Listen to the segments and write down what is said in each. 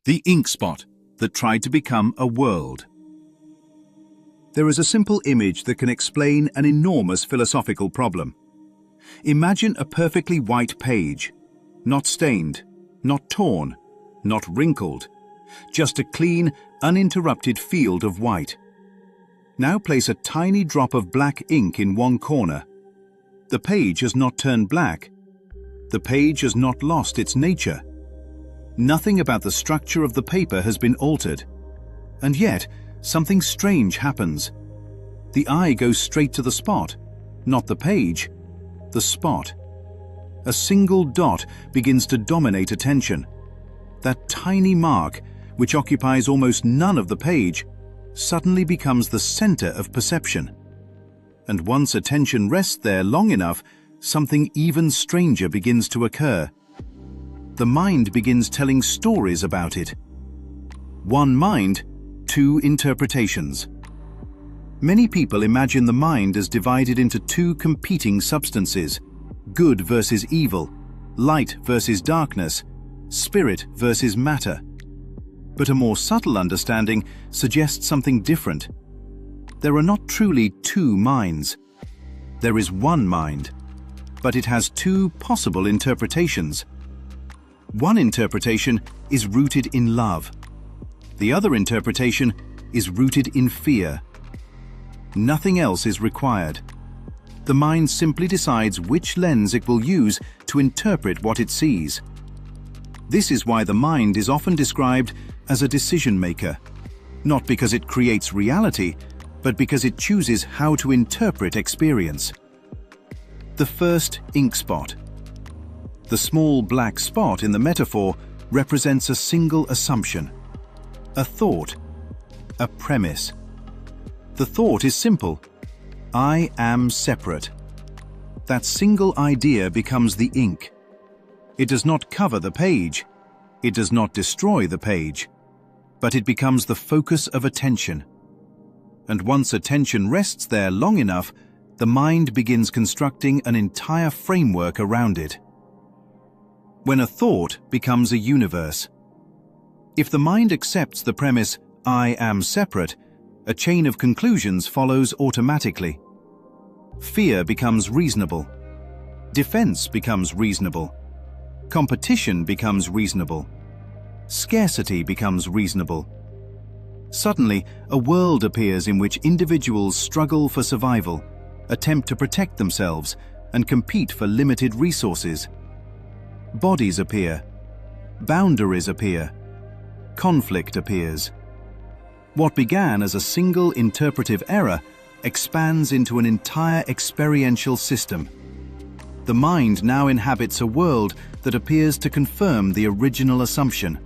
The ink spot that tried to become a world. There is a simple image that can explain an enormous philosophical problem. Imagine a perfectly white page, not stained, not torn, not wrinkled, just a clean, uninterrupted field of white. Now place a tiny drop of black ink in one corner. The page has not turned black. The page has not lost its nature. Nothing about the structure of the paper has been altered. And yet, something strange happens. The eye goes straight to the spot, not the page, the spot. A single dot begins to dominate attention. That tiny mark, which occupies almost none of the page, suddenly becomes the center of perception. And once attention rests there long enough, something even stranger begins to occur. The mind begins telling stories about it. One mind, two interpretations. Many people imagine the mind as divided into two competing substances: good versus evil, light versus darkness, spirit versus matter. But a more subtle understanding suggests something different. There are not truly two minds. There is one mind, but it has two possible interpretations. One interpretation is rooted in love. The other interpretation is rooted in fear. Nothing else is required. The mind simply decides which lens it will use to interpret what it sees. This is why the mind is often described as a decision maker, not because it creates reality, but because it chooses how to interpret experience. The first ink spot. The small black spot in the metaphor represents a single assumption, a thought, a premise. The thought is simple: I am separate. That single idea becomes the ink. It does not cover the page. It does not destroy the page. But it becomes the focus of attention. And once attention rests there long enough, the mind begins constructing an entire framework around it. When a thought becomes a universe. If the mind accepts the premise, I am separate, a chain of conclusions follows automatically. Fear becomes reasonable. Defense becomes reasonable. Competition becomes reasonable. Scarcity becomes reasonable. Suddenly, a world appears in which individuals struggle for survival, attempt to protect themselves, and compete for limited resources. Bodies appear. Boundaries appear. Conflict appears. What began as a single interpretive error expands into an entire experiential system. The mind now inhabits a world that appears to confirm the original assumption.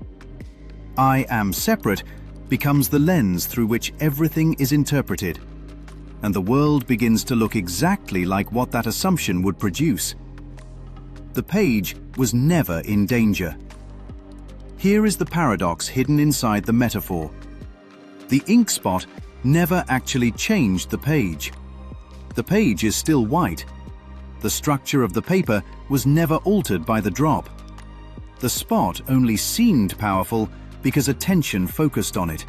I am separate becomes the lens through which everything is interpreted, and the world begins to look exactly like what that assumption would produce. The page was never in danger. Here is the paradox hidden inside the metaphor. The ink spot never actually changed the page. The page is still white. The structure of the paper was never altered by the drop. The spot only seemed powerful because attention focused on it.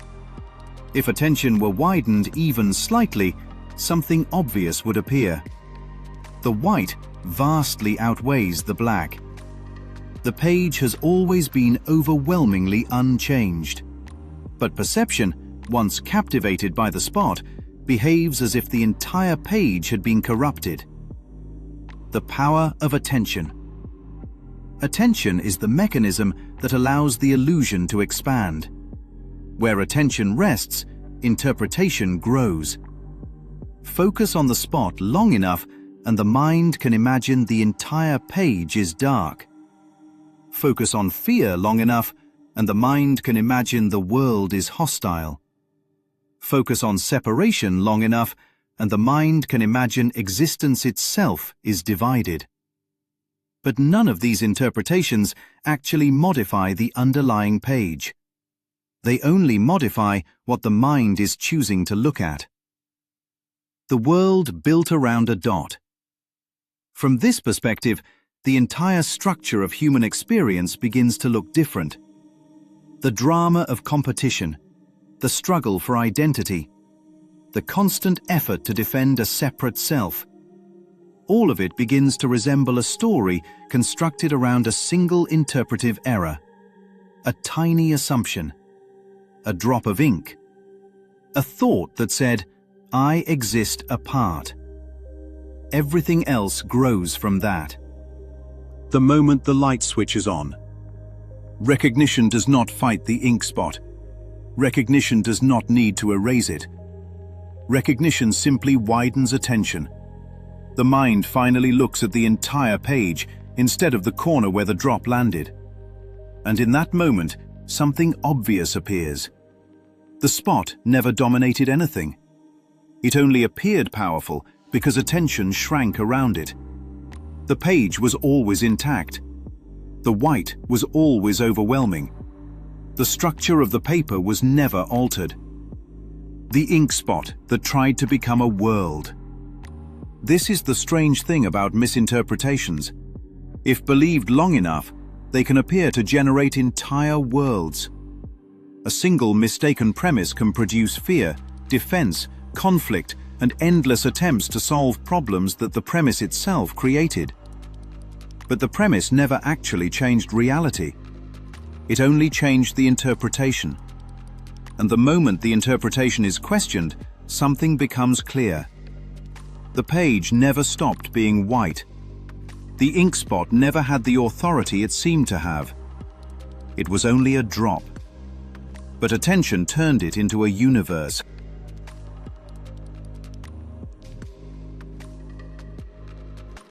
If attention were widened even slightly, something obvious would appear. The white vastly outweighs the black. The page has always been overwhelmingly unchanged. But perception, once captivated by the spot, behaves as if the entire page had been corrupted. The power of attention. Attention is the mechanism that allows the illusion to expand. Where attention rests, interpretation grows. Focus on the spot long enough, and the mind can imagine the entire page is dark. Focus on fear long enough, and the mind can imagine the world is hostile. Focus on separation long enough, and the mind can imagine existence itself is divided. But none of these interpretations actually modify the underlying page. They only modify what the mind is choosing to look at. The world built around a dot. From this perspective, the entire structure of human experience begins to look different. The drama of competition, the struggle for identity, the constant effort to defend a separate self. All of it begins to resemble a story constructed around a single interpretive error, a tiny assumption, a drop of ink, a thought that said, "I exist apart." Everything else grows from that. The moment the light switches on, recognition does not fight the ink spot. Recognition does not need to erase it. Recognition simply widens attention. The mind finally looks at the entire page instead of the corner where the drop landed. And in that moment, something obvious appears. The spot never dominated anything. It only appeared powerful because attention shrank around it. The page was always intact. The white was always overwhelming. The structure of the paper was never altered. The ink spot that tried to become a world. This is the strange thing about misinterpretations. If believed long enough, they can appear to generate entire worlds. A single mistaken premise can produce fear, defense, conflict, and endless attempts to solve problems that the premise itself created. But the premise never actually changed reality. It only changed the interpretation. And the moment the interpretation is questioned, something becomes clear. The page never stopped being white. The ink spot never had the authority it seemed to have. It was only a drop. But attention turned it into a universe,